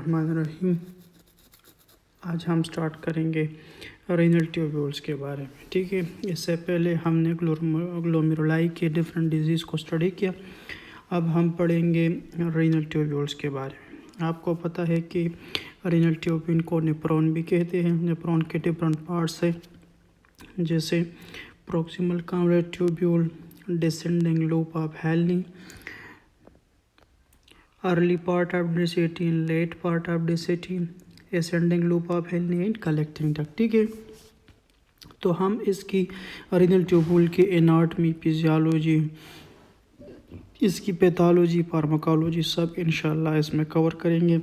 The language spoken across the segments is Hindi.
बिस्मिल्लाहिर्रहमानिर्रहीम। आज हम स्टार्ट करेंगे रीनल ट्यूब्यूल्स के बारे में। ठीक है, इससे पहले हमने ग्लोमेरुलाई के डिफरेंट डिजीज़ को स्टडी किया। अब हम पढ़ेंगे रीनल ट्यूब्यूल्स के बारे में। आपको पता है कि रीनल ट्यूब्यूल को नेफ्रॉन भी कहते हैं। नेफ्रॉन के डिफरेंट पार्ट्स है, जैसे proximal convolute tubule, descending loop of Henle, early part of डिसेटिन, लेट पार्ट ऑफ डिसेटिन, ascending loop of Henle and collecting duct. ठीक है, तो हम इसकी रीनल ट्यूब्यूल की एनाटॉमी, फिजियोलॉजी, इसकी पैथोलॉजी, फार्माकोलॉजी सब इंशाल्लाह इसमें कवर करेंगे।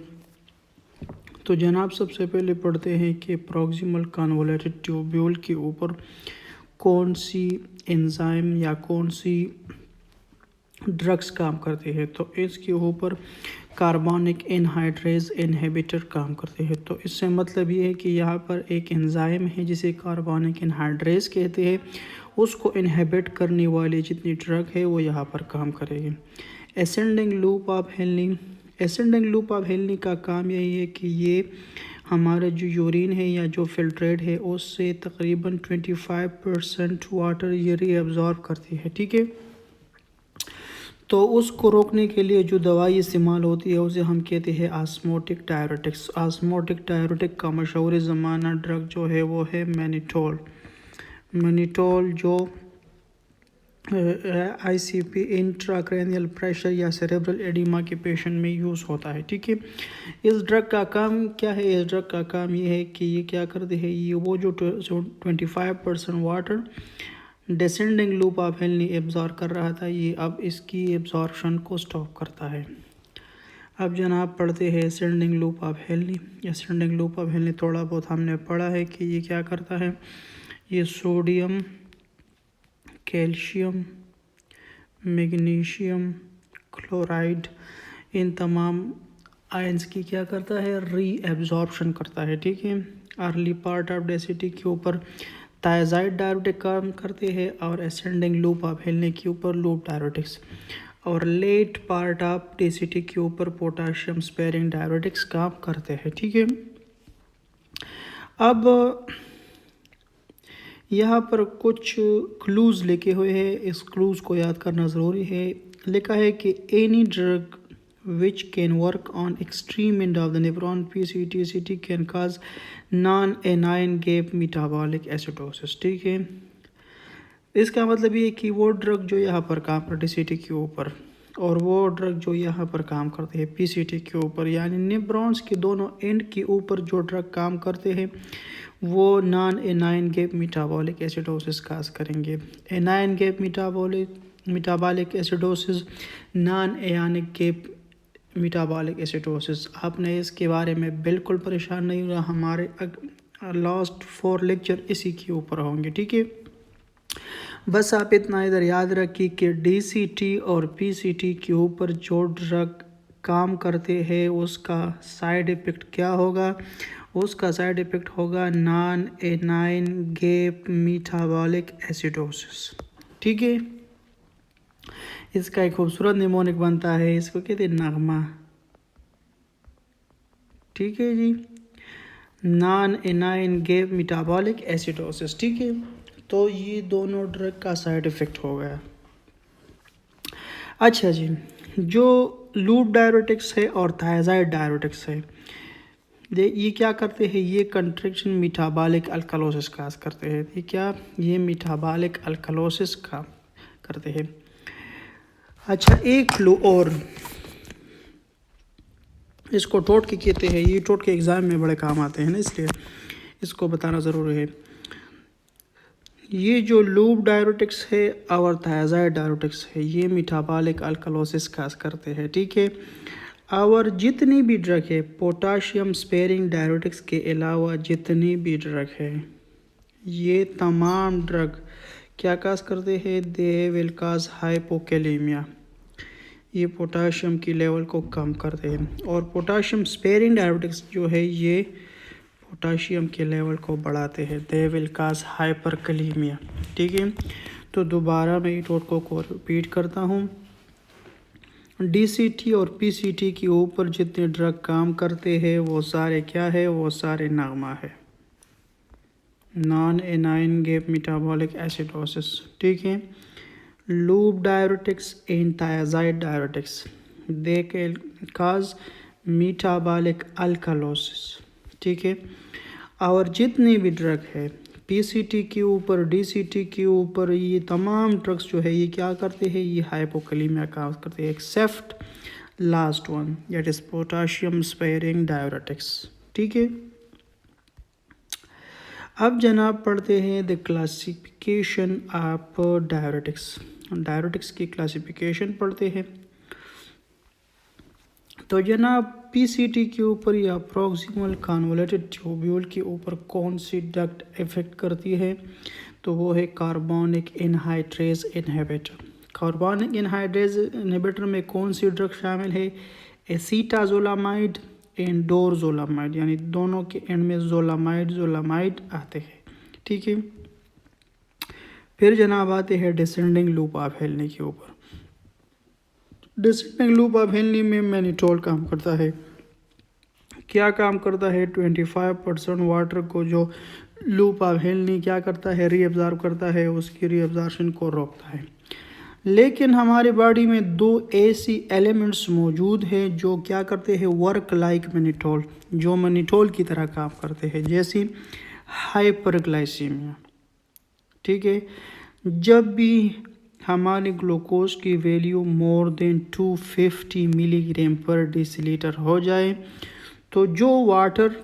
तो जनाब, सबसे पहले पढ़ते हैं कि प्रॉक्सिमल कन्वोल्यूटेड ट्यूब्यूल के ऊपर कौन सी एंजाइम या कौन सी ड्रग्स काम करते हैं। तो इसके ऊपर कार्बोनिक एनहाइड्रेज इनहिबिटर काम करते हैं। तो इससे मतलब ये है कि यहाँ पर एक एंजाइम है जिसे कार्बोनिक एनहाइड्रेज कहते हैं, उसको इनहिबिट करने वाली जितनी ड्रग है वो यहाँ पर काम करेगी। Ascending loop of Henley, ascending loop of Henley का काम यही है कि ये हमारा जो यूरिन है या जो फिल्ट्रेट है उससे तकरीबन 25% वाटर ये रीअब्जॉर्ब करती है। ठीक है, तो उसको रोकने के लिए जो दवाई इस्तेमाल होती है उसे हम कहते हैं ऑस्मोटिक डायरेटिक्स। ऑस्मोटिक डायरेटिक का मशहूर ज़माना ड्रग जो है वो है मैनिटोल। मैनिटोल जो ICP, इंट्राक्रैनियल प्रेशर या सेरेब्रल एडिमा के पेशेंट में यूज़ होता है। ठीक है, इस ड्रग का काम क्या है? इस ड्रग का काम ये है कि ये क्या करते हैं, ये वो जो 25% water descending loop of Henley absorb कर रहा था, ये अब इसकी एब्जॉर्प्शन को स्टॉप करता है। अब जनाब पढ़ते हैं ascending loop of Henley. Ascending loop of Henley थोड़ा बहुत हमने पढ़ा है कि ये क्या करता है, ये सोडियम, कैल्शियम, मैग्नीशियम, क्लोराइड, इन तमाम आयंस की क्या करता है, री एब्जॉर्प्शन करता है। ठीक है, अर्ली पार्ट ऑफ डेसिटी के ऊपर थायजाइड डायरेटिक काम करते हैं और असेंडिंग लूप ऑफ हेनली के ऊपर लूप डायरेटिक्स, और लेट पार्ट ऑफ डेसिटी के ऊपर पोटाशियम स्पेयरिंग डायरेटिक्स काम करते हैं। ठीक है, अब यहाँ पर कुछ क्लूज़ लिखे हुए हैं, इस क्लूज़ को याद करना ज़रूरी है। लिखा है कि any drug which can work on extreme end of the nephron PCT can cause non-anion gap metabolic acidosis। ठीक है, इसका मतलब ये कि वो ड्रग जो यहाँ पर काम करती है DCT के ऊपर और वो ड्रग जो यहाँ पर काम करते हैं PCT के ऊपर, यानी नेफ्रॉन्स के दोनों एंड के ऊपर जो ड्रग काम करते हैं वो non anion gap metabolic acidosis cause करेंगे। Anion gap metabolic acidosis, non anionic gap metabolic acidosis. आपने इसके बारे में बिल्कुल परेशान नहीं होना, हमारे लास्ट 4 लेक्चर इसी के ऊपर होंगे। ठीक है, बस आप इतना इधर याद रखिए कि DCT और PCT के ऊपर जो ड्रग काम करते हैं उसका साइड इफ़ेक्ट क्या होगा, उसका साइड इफ़ेक्ट होगा non anion gap metabolic acidosis. ठीक है, इसका एक खूबसूरत निमोनिक बनता है, इसको कहते हैं नगमा। ठीक है जी, non anion gap metabolic acidosis. ठीक है, तो ये दोनों ड्रग का साइड इफ़ेक्ट हो गया। अच्छा जी, जो लूप डायरेटिक्स है और थायजाइड डायरेटिक्स है, ये क्या करते हैं, ये कंट्रैक्शन मेटाबॉलिक अल्कलोसिस का करते हैं। ये क्या, ये मेटाबॉलिक अल्कलोसिस का करते हैं। अच्छा, एक क्लू और, इसको टोटके कहते हैं। ये टोटके एग्ज़ाम में बड़े काम आते हैं ना, इसलिए इसको बताना ज़रूरी है। ये जो लूप डायरेटिक्स है और थायजाइड डायरेटिक्स है, ये मेटाबॉलिक अल्कलोसिस का करते हैं। ठीक है, और जितनी भी ड्रग है, पोटाशियम स्पेयरिंग डायरेटिक्स के अलावा जितनी भी ड्रग है, ये तमाम ड्रग क्या काज करते हैं, दे विल काज हाइपोकैलेमिया। ये पोटाशियम की लेवल को कम करते हैं, और पोटाशियम स्पेयरिंग डायरेटिक्स जो है ये पोटाशियम के लेवल को बढ़ाते हैं, दे विल काज हाइपरकैलेमिया। ठीक है, तो दोबारा मैं टोटको को रिपीट करता हूँ। DCT और PCT के ऊपर जितने ड्रग काम करते हैं वो सारे क्या है, वो सारे नागमा है, non anion gap metabolic acidosis. ठीक है। Loop diuretics and thiazide diuretics they cause metabolic alkalosis. ठीक है। और जितने भी ड्रग है PCT के ऊपर, DCT के ऊपर, ये तमाम ड्रग्स जो है ये क्या करते हैं, ये हाइपोकलीमिया काम करते हैं, except last one that is potassium sparing diuretics. ठीक है। अब जनाब पढ़ते हैं the classification of diuretics. Diuretics की क्लासिफिकेशन पढ़ते हैं। तो जनाब PCT के ऊपर या प्रॉक्सिमल कन्वोल्यूटेड ट्यूब्यूल के ऊपर कौन सी डक्ट इफेक्ट करती है, तो वो है carbonic anhydrase inhibitor. Carbonic anhydrase inhibitor में कौन सी ड्रग शामिल है, एसीटाजोलामाइड एंड डोरजोलामाइड, यानी दोनों के एंड में जोलामाइड आते हैं। ठीक है। फिर जनाब आते हैं डिसेंडिंग लूप ऑफ हेनली के ऊपर। डिसेंडिंग लूप ऑफ हेनली में मैनिटोल काम करता है। क्या काम करता है, 25% वाटर को जो लूप ऑफ हेनली क्या करता है, रीअब्जॉर्ब करता है, उसकी रीअब्जॉर्प्शन को रोकता है। लेकिन हमारे बॉडी में दो ऐसी एलिमेंट्स मौजूद हैं जो क्या करते हैं, वर्क लाइक मैनिटोल, जो मैनिटोल की तरह काम करते हैं, जैसे हाइपरग्लाइसीमिया। ठीक है। जब भी हमारे ग्लूकोज की वैल्यू मोर देन 250 मिलीग्राम पर डेसीलीटर हो जाए, तो जो वाटर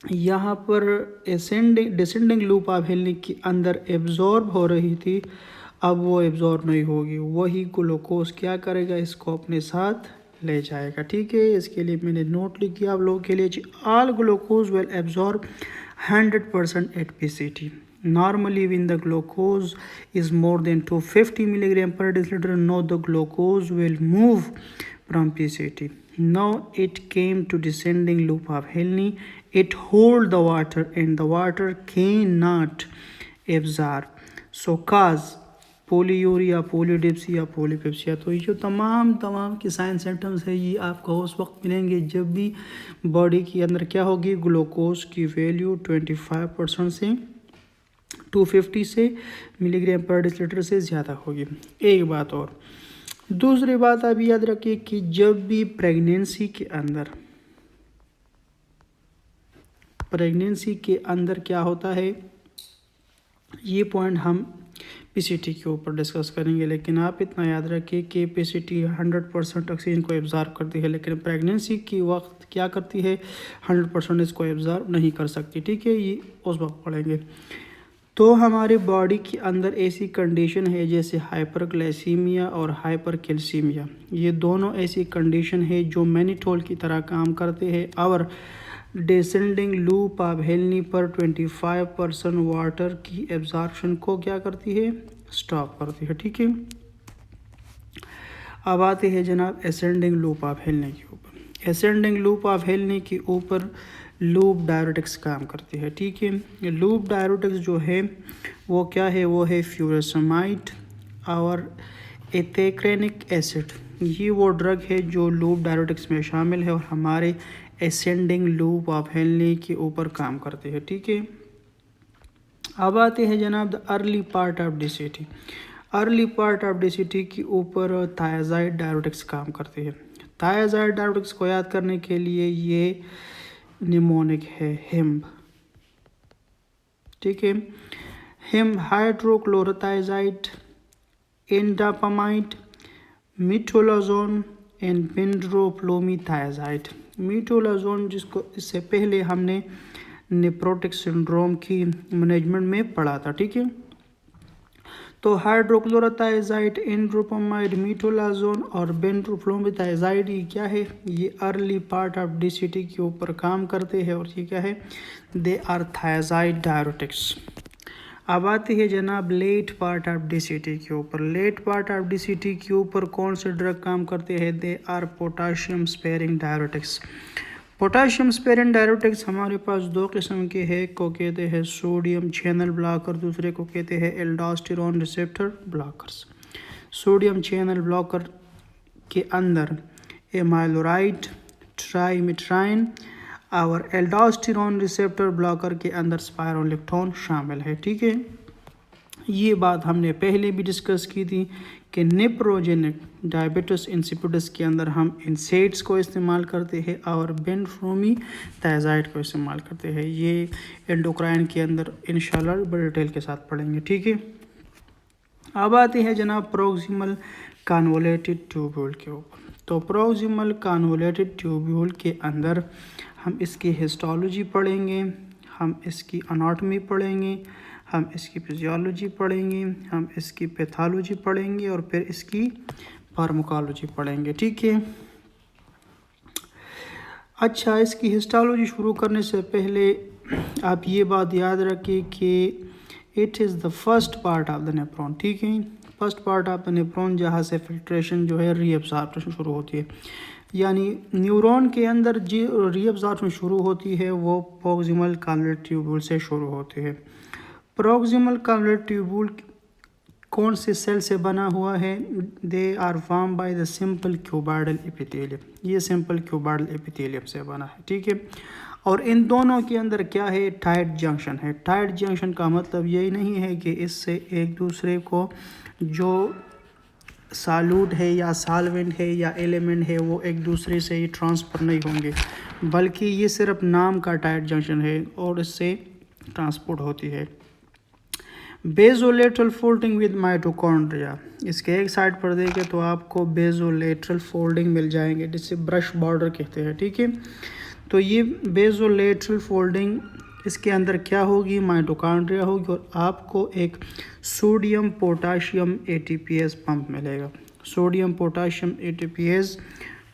यहाँ पर डिसेंडिंग लूप ऑफ हेनली के अंदर एब्जॉर्ब हो रही थी, अब वो एब्जॉर्ब नहीं होगी, वही ग्लूकोज क्या करेगा, इसको अपने साथ ले जाएगा। ठीक है। इसके लिए मैंने नोट लिख दिया आप लोगों के लिए, all glucose will absorb 100% at PCT. Normally when the glucose is more than 250 milligram per deciliter, now the glucose will move from PCT. Now it came to descending loop of Henle. It hold the water and the water cannot absorb. So cause polyuria, polydipsia, polypepsia. तो ये जो तमाम के साइन सिम्टम्स है ये आपको उस वक्त मिलेंगे जब भी बॉडी के अंदर क्या होगी, ग्लूकोज की वैल्यू 25% से 250 से मिलीग्राम पर डेसीलीटर से ज़्यादा होगी। एक बात और, दूसरी बात आप याद रखिए कि जब भी प्रेगनेंसी के अंदर क्या होता है, ये पॉइंट हम PCT के ऊपर डिस्कस करेंगे, लेकिन आप इतना याद रखिए कि PCT 100% ऑक्सीजन को एब्जॉर्ब करती है, लेकिन प्रेगनेंसी के वक्त क्या करती है, 100% इसको एब्जॉर्ब नहीं कर सकती। ठीक है। ये उस वक्त पढ़ेंगे। तो हमारे बॉडी के अंदर ऐसी कंडीशन है जैसे हाइपरग्लाइसीमिया और हाइपरकैल्सीमिया, ये दोनों ऐसी कंडीशन है जो मैनिटोल की तरह काम करते हैं और डिसेंडिंग लूप ऑफ हेनली पर 25% वाटर की एब्जॉर्प्शन को क्या करती है, स्टॉप करती है। ठीक है। अब आते हैं जनाब एसेंडिंग लूप ऑफ हेनली के ऊपर। एसेंडिंग लूप ऑफ हेनली के ऊपर लूप डायरेटिक्स काम करती है। ठीक है। लूप डायरेटिक्स जो है वो क्या है, वो है फ्यूरासेमाइड और एथेक्रेनिक एसिड। ये वो ड्रग है जो लूप डायरेटिक्स में शामिल है और हमारे एसेंडिंग लूप ऑफ हेनली के ऊपर काम करते हैं। ठीक है। अब आते हैं जनाब the early part of DCT। Early part of DCT के ऊपर थायाजाइड डायरेटिक्स काम करते हैं। थायाजाइड डायरेटिक्स को याद करने के लिए ये निमोनिक है, हिम्ब। ठीक है। हिम्ब हाइड्रोक्लोरोथायाजाइड, इंडापामाइड, मिथोलाजोन एंड पेंड्रोफ्लोमीथायाजाइड। मिथोलाजोन जिसको इससे पहले हमने नेफ्रोटिक सिंड्रोम की मैनेजमेंट में पढ़ा था। ठीक है। तो हाइड्रोक्लोरोथायाजाइड, इंड्रोपामाइड, मिथोलाजोन और बेंड्रोफ्लोमीथायाजाइड ये क्या है, ये अर्ली पार्ट ऑफ DCT के ऊपर काम करते हैं और ये क्या है, दे आर थायाजाइड डायरेटिक्स। अब आती है जनाब लेट पार्ट ऑफ DCT के ऊपर। लेट पार्ट ऑफ DCT के ऊपर कौन से ड्रग काम करते हैं, they are potassium sparing diuretics. Potassium sparing diuretics हमारे पास दो किस्म के हैं, को कहते हैं सोडियम चैनल ब्लॉकर, दूसरे को कहते हैं aldosterone receptor blockers. Sodium channel blocker के अंदर एमाइलोराइड, ट्राइमेट्राइन और एल्डोस्टेरोन रिसेप्टर ब्लॉकर के अंदर स्पाइरोलेक्टोन शामिल है। ठीक है, ये बात हमने पहले भी डिस्कस की थी कि नेप्रोजेनिक डायबिटिस इंसिपिडस के अंदर हम इंसेट्स को इस्तेमाल करते हैं और बेनफ्रोमी थायजाइड को इस्तेमाल करते हैं। ये एंडोक्राइन के अंदर इंशाल्लाह बड़े डिटेल के साथ पढ़ेंगे। ठीक है, अब आते हैं जनाब प्रोक्सिमल कन्वोलेटेड ट्यूब्यूल के ऊपर। तो प्रोक्सिमल कन्वोलेटेड ट्यूब्यूल के अंदर हम इसकी हिस्टोलॉजी पढ़ेंगे, हम इसकी अनाटमी पढ़ेंगे, हम इसकी फिजियोलॉजी पढ़ेंगे, हम इसकी पैथोलॉजी पढ़ेंगे और फिर इसकी फार्माकोलॉजी पढ़ेंगे। ठीक है, अच्छा, इसकी हिस्टोलॉजी शुरू करने से पहले आप ये बात याद रखें कि it is the first part of the nephron. ठीक है, first part of the nephron जहाँ से फिल्ट्रेशन जो है रीअब्जॉर्प्शन शुरू होती है, यानी न्यूरॉन के अंदर जो रीअब्जॉर्प्शन शुरू होती है वो प्रोक्सिमल कन्वोलेटेड ट्यूब्यूल से शुरू होती है। प्रोक्सिमल कन्वोलेटेड ट्यूब्यूल कौन से सेल से बना हुआ है? They are form by the simple cuboidal epithelium. ये सिंपल क्यूबॉइडल एपिथेलियम से बना है। ठीक है, और इन दोनों के अंदर क्या है? टाइट जंक्शन है। टाइट जंक्शन का मतलब यही नहीं है कि इससे एक दूसरे को जो सॉल्यूट है या सॉल्वेंट है या एलिमेंट है वो एक दूसरे से ही ट्रांसफ़र नहीं होंगे, बल्कि ये सिर्फ नाम का टाइट जंक्शन है और इससे ट्रांसपोर्ट होती है। बेजोलेटरल फोल्डिंग विद माइटोकॉन्ड्रिया, इसके एक साइड पर देखें तो आपको बेजोलेटरल फोल्डिंग मिल जाएंगे जिसे ब्रश बॉर्डर कहते हैं। ठीक है, तो ये बेजोलेटरल फोल्डिंग इसके अंदर क्या होगी? माइटोकॉन्ड्रिया होगी और आपको एक सोडियम पोटाशियम एटीपीएस पंप मिलेगा। सोडियम पोटाशियम एटीपीएस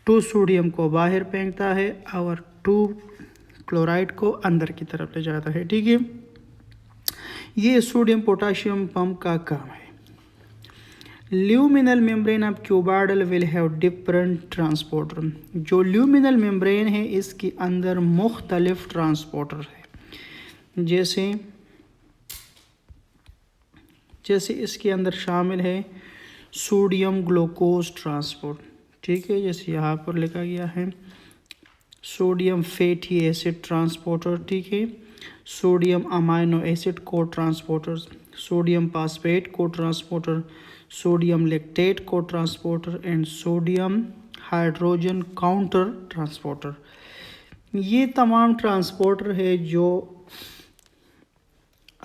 2 सोडियम को बाहर फेंकता है और 2 क्लोराइड को अंदर की तरफ ले जाता है। ठीक है, ये सोडियम पोटाशियम पंप का काम है। Luminal membrane of cuboidal will have different transporter. जो ल्यूमिनल मेम्ब्रेन है इसके अंदर मुख्तलिफ ट्रांसपोर्टर है, जैसे इसके अंदर शामिल है सोडियम ग्लूकोज ट्रांसपोर्ट। ठीक है, जैसे यहाँ पर लिखा गया है सोडियम फैटी एसिड ट्रांसपोर्टर। ठीक है, सोडियम अमाइनो एसिड को ट्रांसपोर्टर, सोडियम फास्फेट को ट्रांसपोर्टर, सोडियम लैक्टेट को transporter and sodium hydrogen counter transporter. ये तमाम ट्रांसपोर्टर है जो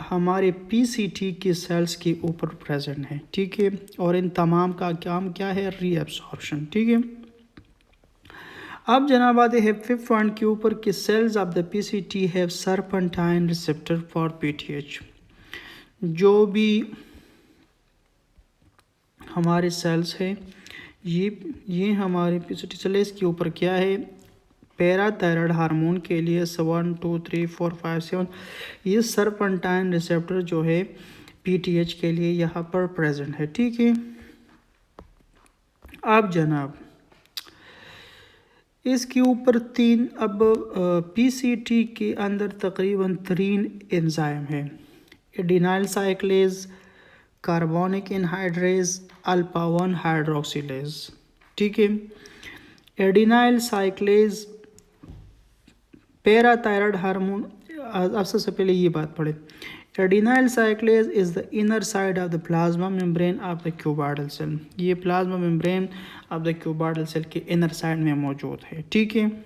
हमारे पीसीटी के सेल्स के ऊपर प्रेजेंट है। ठीक है, और इन तमाम का काम क्या है? रीअब्सॉर्प्शन। ठीक है, अब जनाब आते हैं 5th पॉइंट के ऊपर कि cells of the PCT have serpentine receptor for PTH. जो भी हमारे सेल्स हैं ये हमारे पीसीटी सेल्स के ऊपर क्या है? पैराथायराइड हार्मोन के लिए 1 2 3 4 5 7 ये सर्पेंटाइन रिसेप्टर जो है पीटीएच के लिए यहाँ पर प्रेजेंट है। ठीक है, अब जनाब इसके ऊपर अब पीसीटी के अंदर तकरीबन 3 एंजाइम है: adenylyl साइक्लेज, carbonic anhydrase, alpha 1 hydroxylase. ठीक है, एडिनाइल साइक्लेज पैराथायराइड हार्मोन। अब सबसे पहले ये बात पढ़े, adenyl cyclase is the inner side of the plasma membrane of the cuboidal cell. ये plasma membrane of the cuboidal cell के इनर साइड में मौजूद है। ठीक है,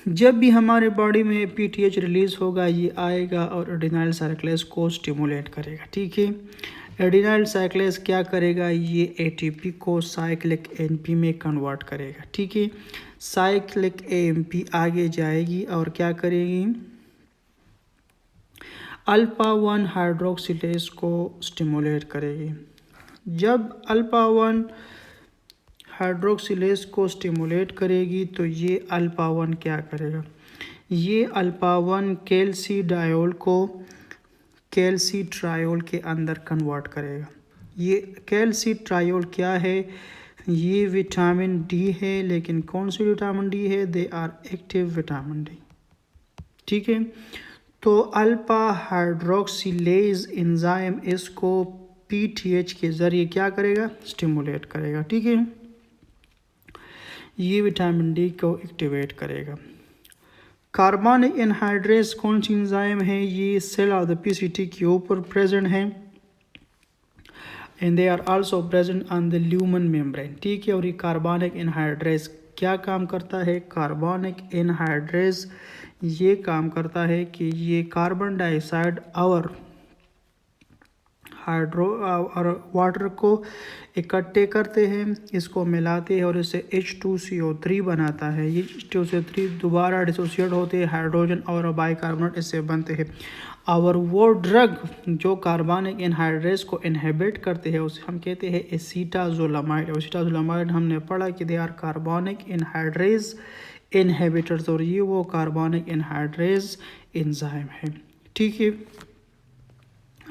जब भी हमारे बॉडी में पीटीएच रिलीज होगा ये आएगा और एडिनाइल साइक्लेज को स्टिमुलेट करेगा। ठीक है, एडिनाइल साइक्लेज क्या करेगा? ये एटीपी को साइक्लिक एएमपी में कन्वर्ट करेगा। ठीक है, साइक्लिक एएमपी आगे जाएगी और क्या करेगी? अल्फा 1 हाइड्रोक्सिलेज को स्टिमुलेट करेगी। जब अल्फा 1 हाइड्रोक्सिलेज को स्टिमुलेट करेगी तो ये अल्फा 1 क्या करेगा? ये अल्फा 1 कैल्सिडायोल को कैल्सिट्रायोल के अंदर कन्वर्ट करेगा। ये कैल्सिट्रायोल क्या है? ये विटामिन डी है, लेकिन कौन सी विटामिन डी है? They are active vitamin D. ठीक है, तो अल्फा हाइड्रोक्सिलेज एंजाइम इसको PTH के ज़रिए क्या करेगा, स्टिमुलेट करेगा। ठीक है, ये विटामिन डी को एक्टिवेट करेगा। कार्बनिक एनहाइड्रेस कौन सी एंजाइम है, ये सेल ऑफ द PCT के ऊपर प्रेजेंट है and they are also present on the lumen membrane. ठीक है, और ये कार्बनिक एनहाइड्रेस क्या काम करता है, कार्बनिक एनहाइड्रेस ये काम करता है कि ये कार्बन डाइऑक्साइड और हाइड्रो और वाटर को इकट्ठे करते हैं, इसको मिलाते हैं और इससे H2CO3 बनाता है। ये H2CO3 दोबारा डिसोसिएट होते हैं, हाइड्रोजन और बाइकार्बोनेट इससे बनते हैं। और वो ड्रग जो कार्बनिक एनहाइड्रेस को इनहिबिट करते हैं उसे हम कहते हैं एसीटाजोलामाइड। एसीटाजोलामाइड हमने पढ़ा कि दे आर कार्बनिक एनहाइड्रेस इनहिबिटर्स, और ये वो कार्बनिक एनहाइड्रेस एंजाइम है। ठीक है,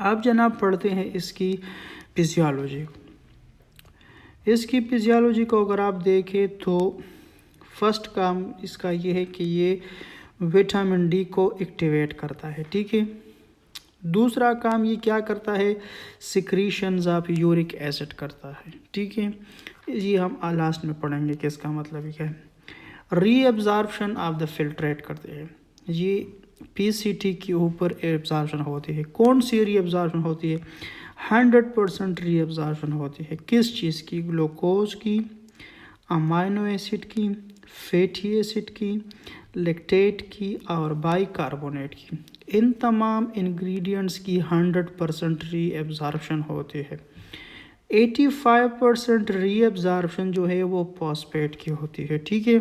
अब जनाब पढ़ते हैं इसकी फिजियोलॉजी। इसकी फिजियोलॉजी को अगर आप देखें तो फर्स्ट काम इसका ये है कि ये विटामिन डी को एक्टिवेट करता है। ठीक है, दूसरा काम ये क्या करता है, सिक्रीशंस ऑफ यूरिक एसिड करता है। ठीक है, ये हम लास्ट में पढ़ेंगे कि इसका मतलब क्या है। रीअब्जॉर्प्शन ऑफ द फिल्ट्रेट करते हैं, ये PCT के ऊपर एब्जॉर्प्शन होती है। कौन सी रीअब्जॉर्प्शन होती है, 100% रीअब्जॉर्प्शन होती है। किस चीज़ की, ग्लूकोज की, अमाइनो एसिड की, फैटी एसिड की, लैक्टेट की और बाइकार्बोनेट की। इन तमाम इंग्रेडिएंट्स की 100% रीअब्जॉर्प्शन होती है। 85% रीअब्जॉर्प्शन जो है वो फॉस्फेट की होती है। ठीक है,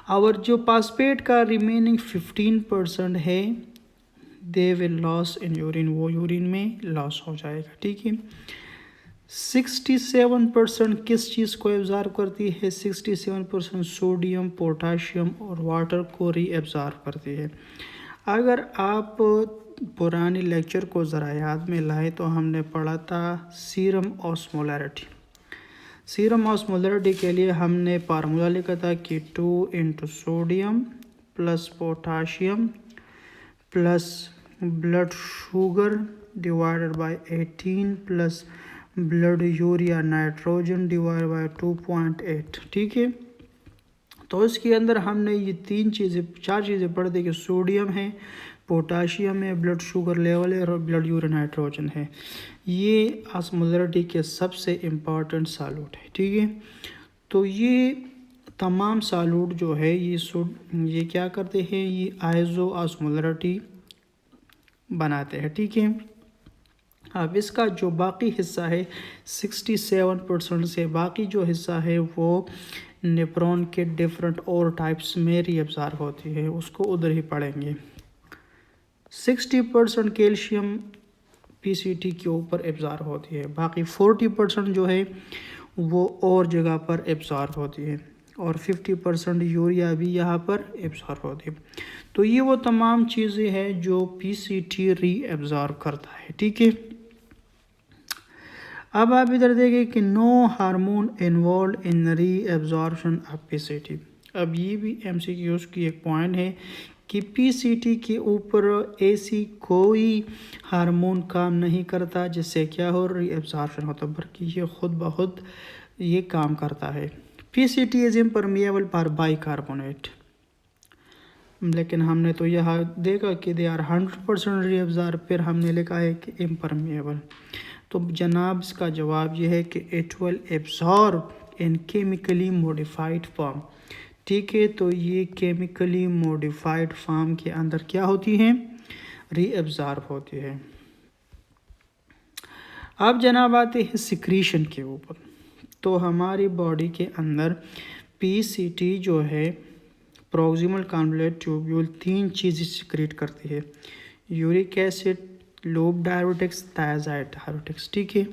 और जो फॉस्फेट का रिमेनिंग 15% है they will loss in urine, वो यूरिन में लॉस हो जाएगा। ठीक है, 67% किस चीज़ को एब्जॉर्ब करती है, 67% सोडियम, पोटाशियम और वाटर को रीअब्जॉर्ब करती है। अगर आप पुराने लेक्चर को ज़रा याद में लाए तो हमने पढ़ा था सीरम ऑस्मोलैरिटी। सीरम ऑस्मोलैरिटी के लिए हमने फार्मूला लिखा था कि 2 × sodium plus potassium plus blood sugar divided by 18 plus blood urea nitrogen divided by 2.8। ठीक है, तो इसके अंदर हमने ये चार चीज़ें पढ़ दी कि सोडियम है, पोटाशियम है, ब्लड शुगर लेवल है और ब्लड यूरिया नाइट्रोजन है। ये ऑस्मोलैरिटी के सबसे इम्पॉर्टेंट सॉल्यूट है। ठीक है, तो ये तमाम सॉल्यूट जो है ये क्या करते हैं, ये आइसो ऑस्मोलैरिटी बनाते हैं। ठीक है, अब इसका जो बाकी हिस्सा है 67% से बाकी जो हिस्सा है वो नेफ्रॉन के डिफरेंट और टाइप्स में रीअब्जॉर्ब होती है, उसको उधर ही पढ़ेंगे। 60% कैल्शियम PCT के ऊपर एब्जॉर्ब होती है, बाकी 40% जो है वो और जगह पर एब्जॉर्ब होती है और 50% यूरिया भी यहाँ पर एब्जॉर्ब होती है। तो ये वो तमाम चीज़ें हैं जो PCT रीअब्जॉर्ब करता है। ठीक है, अब आप इधर देखें कि no hormone involve in reabsorption of PCT। अब ये भी MCQs की एक पॉइंट है कि PCT के ऊपर ऐसी कोई हार्मोन काम नहीं करता जिससे क्या हो, रीअब्जॉर्प्शन होता, बल्कि ये खुद ब खुद ये काम करता है। PCT is impermeable for bicarbonate, लेकिन हमने तो यह देखा कि दे आर 100% रीअब्जॉर्ब, फिर हमने लिखा है कि इम्परमिएबल। तो जनाब इसका जवाब यह है कि it will absorb in chemically modified form. ठीक है, तो ये केमिकली मॉडिफाइड फॉर्म के अंदर क्या होती हैं, रीअब्जॉर्ब होती है। अब जनाब आते हैं सिक्रीशन के ऊपर। तो हमारी बॉडी के अंदर PCT जो है प्रॉक्सिमल कन्वोल्यूट ट्यूब्यूल 3 चीज़ें सिक्रीट करती है, uric acid, lobe diuretics, thiazide diuretics. ठीक है,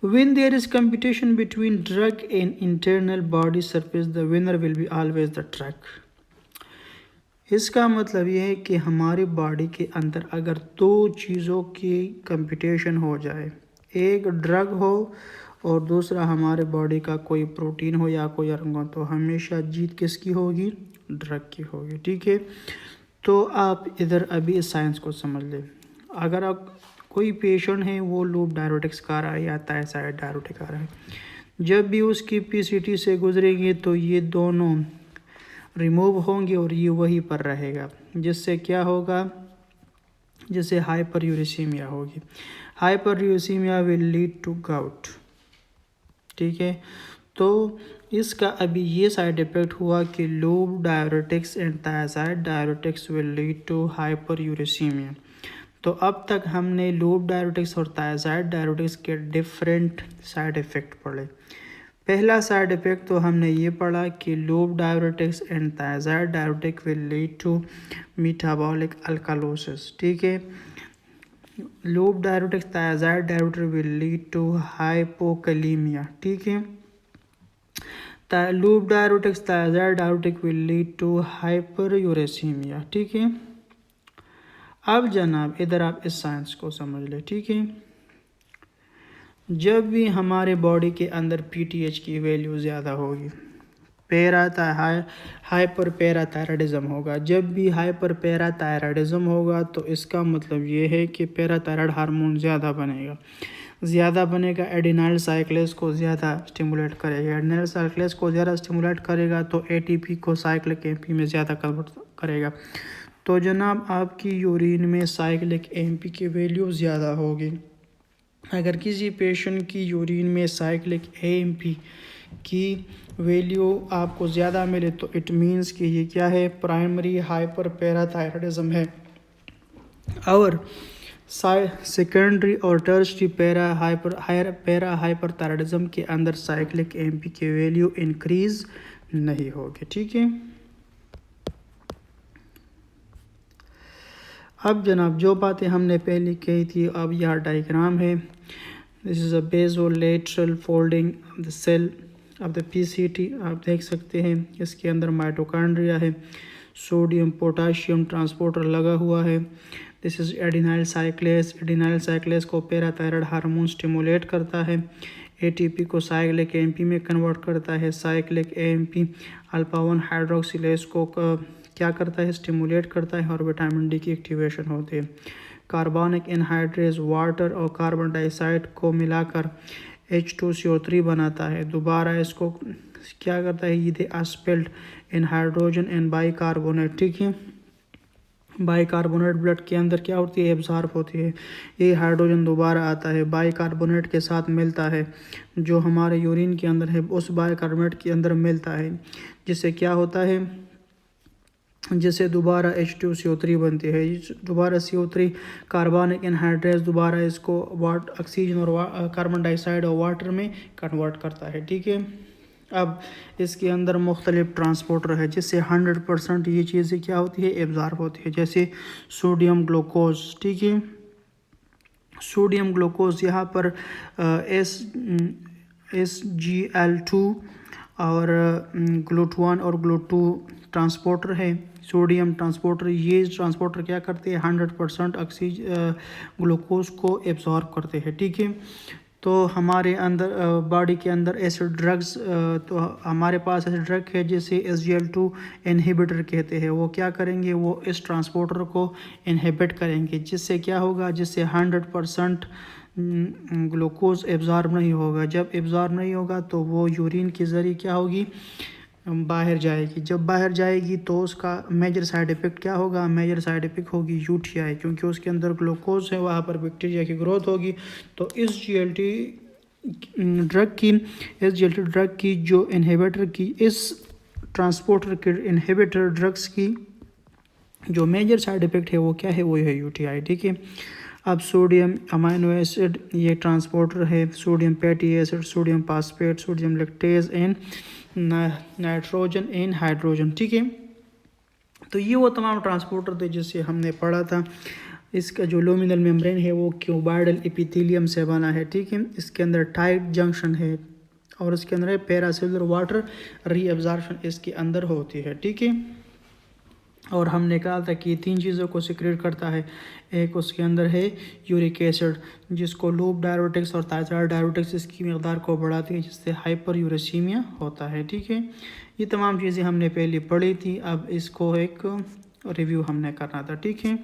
when there is competition between drug and internal body surface the winner will be always the drug। इसका मतलब ये है कि हमारी बॉडी के अंदर अगर दो चीज़ों की कंपटीशन हो जाए, एक ड्रग हो और दूसरा हमारे बॉडी का कोई प्रोटीन हो या कोई अंग हो, तो हमेशा जीत किसकी होगी, ड्रग की होगी। ठीक है, तो आप इधर अभी इस साइंस को समझ लें। अगर आप कोई पेशेंट है वो लूप डायरेटिक्स खा रहा है या थायराइड डायरेटिक खा रहा है, जब भी उसकी पीसीटी से गुजरेगी तो ये दोनों रिमूव होंगे और ये वहीं पर रहेगा, जिससे क्या होगा, जिससे हाइपर यूरेसीमिया होगी। Hyperuricemia will lead to gout. ठीक है, तो इसका अभी ये साइड इफेक्ट हुआ कि loop diuretics and thiazide diuretics will lead to hyperuricemia. तो अब तक हमने लूप डायरेटिक्स और थायराइड डायरेटिक्स के डिफरेंट साइड इफ़ेक्ट पढ़े। पहला साइड इफ़ेक्ट तो हमने ये पढ़ा कि loop diuretics and thiazide diuretic will lead to metabolic alkalosis. ठीक है, loop diuretics thiazide diuretic will lead to hypokalemia. ठीक है, loop diuretics thiazide diuretic will lead to hyperuricemia. ठीक है, अब जनाब इधर आप इस साइंस को समझ ले। ठीक है, जब भी हमारे बॉडी के अंदर पीटीएच की वैल्यू ज़्यादा होगी, हाइपर पैराथायराइडिज्म होगा। जब भी हाइपर पैराथायराइडिज्म होगा तो इसका मतलब ये है कि पैराथायराइड हार्मोन ज़्यादा बनेगा, एडिनाइल साइक्लेस को ज़्यादा स्टिमुलेट करेगा। एडिनाइल साइक्लेस को ज़्यादा स्टिमुलेट करेगा तो एटीपी को साइक्लिक एमपी में ज़्यादा कन्वर्ट करेगा। तो जनाब आपकी यूरिन में साइक्लिक एमपी की वैल्यू ज़्यादा होगी। अगर किसी पेशेंट की यूरिन में साइक्लिक एमपी की वैल्यू आपको ज़्यादा मिले तो इट मीन्स कि ये क्या है, प्राइमरी हाइपर पैराथायराइडिज्म है। और सेकेंडरी और टर्शरी पैरा हाइपरथायराइडिज्म के अंदर साइक्लिक एमपी की वैल्यू इंक्रीज नहीं होगी। ठीक है, अब जनाब जो बातें हमने पहले कही थी, अब यह डायग्राम है। This is a basolateral folding of the cell of the PCT. आप देख सकते हैं इसके अंदर माइटोकॉन्ड्रिया है, सोडियम पोटाशियम ट्रांसपोर्टर लगा हुआ है। This is adenylyl cyclase. Adenylyl cyclase को पैराथायराइड हार्मोन स्टिमुलेट करता है, एटीपी को साइक्लिक एमपी में कन्वर्ट करता है। साइक्लिक एमपी अल्फा 1 हाइड्रोक्सिलेज को क्या करता है, स्टिमुलेट करता है और विटामिन डी की एक्टिवेशन होती है। कार्बनिक एनहाइड्रेज वाटर और कार्बन डाइऑक्साइड को मिलाकर H2CO3 बनाता है। दोबारा इसको क्या करता है, ये expelled in hydrogen and bicarbonate. ठीक है, बाइकार्बोनेट ब्लड के अंदर क्या होती है, एब्जॉर्ब होती है। ये हाइड्रोजन दोबारा आता है, बाइकार्बोनेट के साथ मिलता है, जो हमारे यूरिन के अंदर है उस बाइकार्बोनेट के अंदर मिलता है, जिससे क्या होता है, जिससे दोबारा H2CO3 बनती है। दोबारा CO3 कार्बनिक एनहाइड्रेज दोबारा इसको ऑक्सीजन और कार्बन डाइऑक्साइड और वाटर में कन्वर्ट करता है। ठीक है, अब इसके अंदर मुख्तलिफ ट्रांसपोर्टर है जिससे 100% ये चीज़ें क्या होती है, एब्जॉर्ब होती है। जैसे सोडियम ग्लूकोज। ठीक है, सोडियम ग्लूकोज यहाँ पर SGL2 और GLUT1 और GLUT2 ट्रांसपोर्टर है, सोडियम ट्रांसपोर्टर। ये ट्रांसपोर्टर क्या करते हैं, 100% ग्लूकोज को एब्जॉर्ब करते हैं। ठीक है, तो हमारे अंदर बॉडी के अंदर ऐसे ड्रग्स, तो हमारे पास ऐसे ड्रग है जिसे SGL2 इनहिबिटर कहते हैं। वो क्या करेंगे, वो इस ट्रांसपोर्टर को इनहिबिट करेंगे, जिससे क्या होगा, जिससे 100% ग्लूकोज एब्जॉर्ब नहीं होगा। जब एब्जॉर्ब नहीं होगा तो वो यूरिन के ज़रिए क्या होगी, बाहर जाएगी। जब बाहर जाएगी तो उसका मेजर साइड इफ़ेक्ट क्या होगा, मेजर साइड इफ़ेक्ट होगी यूटीआई, क्योंकि उसके अंदर ग्लूकोज है, वहाँ पर बैक्टीरिया की ग्रोथ होगी। तो इस SGLT ड्रग की जो इनहिबिटर की, इस ट्रांसपोर्टर के इनहिबिटर ड्रग्स की जो मेजर साइड इफ़ेक्ट है वो क्या है, वो है यूटीआई। ठीक है, अब सोडियम अमाइनो एसिड ये ट्रांसपोर्टर है, sodium fatty acid, sodium phosphate, sodium lactase and nitrogen and hydrogen. ठीक है, तो ये वो तमाम ट्रांसपोर्टर थे जिससे हमने पढ़ा था। इसका जो लुमिनल मेम्ब्रेन है वो क्यूबाइडल एपिथेलियम से बना है। ठीक है, इसके अंदर टाइट जंक्शन है और इसके अंदर पैरासेलुलर वाटर रीअब्जॉर्प्शन इसके अंदर होती है। ठीक है, और हमने कहा था कि 3 चीज़ों को सिक्रेट करता है। एक उसके अंदर है यूरिक एसिड, जिसको लूप डायरेटिक्स और थायराइड डायरेटिक्स इसकी मकदार को बढ़ाती है, जिससे हाइपर यूरेसीमिया होता है। ठीक है, ये तमाम चीज़ें हमने पहले पढ़ी थी, अब इसको एक रिव्यू हमने करना था। ठीक है,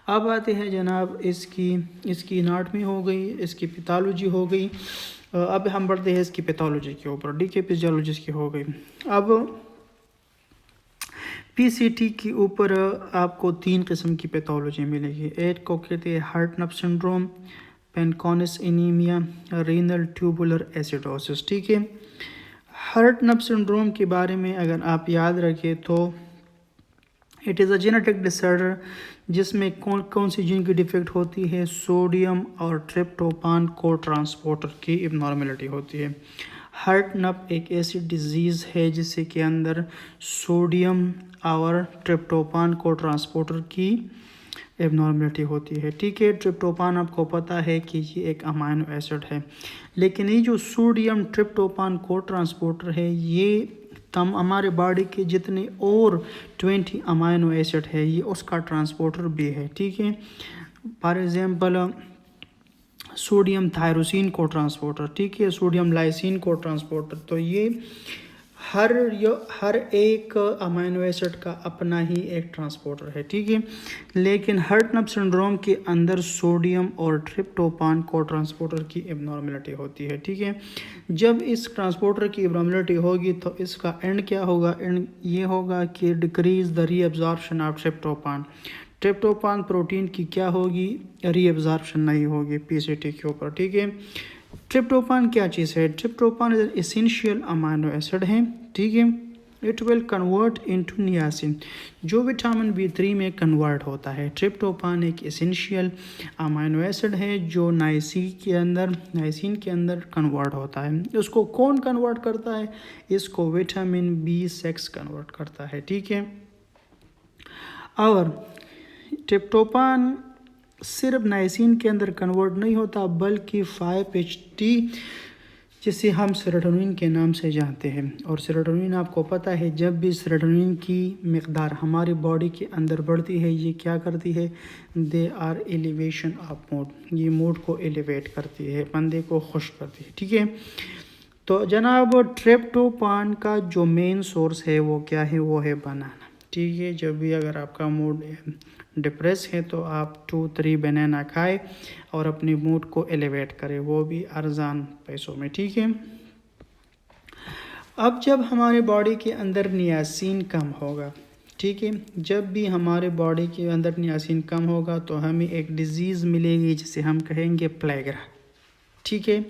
अब आते हैं जनाब इसकी एनाटॉमी हो गई, इसकी पैथोलॉजी हो गई। अब हम बढ़ते हैं इसकी पैथोलॉजी के ऊपर, ठीक है, फिजियोलॉजी इसकी हो गई। अब पीसीटी के ऊपर आपको 3 किस्म की पैथोलॉजी मिलेगी। एक को कहते हैं Hartnup syndrome, Fanconi's anemia, renal tubular acidosis, ठीक है। हार्टनप सिंड्रोम के बारे में अगर आप याद रखें तो it is a genetic disorder जिसमें कौन कौन सी जीन की डिफेक्ट होती है, सोडियम और ट्रिप्टोफान को ट्रांसपोर्टर की इबनॉर्मेलिटी होती है। हार्टनप एक ऐसी डिजीज़ है जिसके के अंदर सोडियम और ट्रिप्टोफान को ट्रांसपोर्टर की एबनॉर्मेलिटी होती है, ठीक है। ट्रिप्टोफान आपको पता है कि ये एक अमाइनो एसिड है, लेकिन ये जो सोडियम ट्रिप्टोफान को ट्रांसपोर्टर है ये तम हमारे बॉडी के जितने और 20 अमाइनो एसिड है ये उसका ट्रांसपोर्टर भी है, ठीक है। फॉर एग्जांपल सोडियम थायरोसिन को ट्रांसपोर्टर, ठीक है, सोडियम लाइसिन को ट्रांसपोर्टर। तो ये हर एक अमाइनो एसिड का अपना ही एक ट्रांसपोर्टर है, ठीक है। लेकिन हार्टनप सिंड्रोम के अंदर सोडियम और ट्रिप्टोफान को ट्रांसपोर्टर की एबनॉर्मेलिटी होती है, ठीक है। जब इस ट्रांसपोर्टर की एबनॉर्मेलिटी होगी तो इसका एंड क्या होगा, एंड ये होगा कि decrease the reabsorption of tryptophan. Tryptophan protein की क्या होगी, रीअब्जॉर्प्शन नहीं होगी पीसीटी के ऊपर, ठीक है। ट्रिप्टोफान क्या चीज़ है, tryptophan is essential amino acid है, ठीक है। It will convert into niacin, जो विटामिन B3 में कन्वर्ट होता है। ट्रिप्टोफान एक एसेंशियल अमाइनो एसिड है जो नाइसिन के अंदर कन्वर्ट होता है। इसको कौन कन्वर्ट करता है, इसको विटामिन B6 कन्वर्ट करता है, ठीक है। और ट्रिप्टोफान सिर्फ नाइसिन के अंदर कन्वर्ट नहीं होता बल्कि 5-HT जिसे हम सेरोटोनिन के नाम से जानते हैं। और सेरोटोनिन आपको पता है जब भी सेरोटोनिन की मकदार हमारी बॉडी के अंदर बढ़ती है ये क्या करती है, they are elevation of mood, ये मूड को एलिवेट करती है, बंदे को खुश करती है, ठीक है। तो जनाब ट्रिप्टोफान का जो मेन सोर्स है वो क्या है, वो है बनाना, ठीक है। जब भी अगर आपका मूड डिप्रेस है तो आप 2-3 बनाना खाए और अपने मूड को एलिवेट करें, वो भी अर्जान पैसों में, ठीक है। अब जब हमारे बॉडी के अंदर नियासिन कम होगा, ठीक है, जब भी हमारे बॉडी के अंदर नियासिन कम होगा तो हमें एक डिजीज़ मिलेगी जिसे हम कहेंगे प्लेगरा, ठीक है,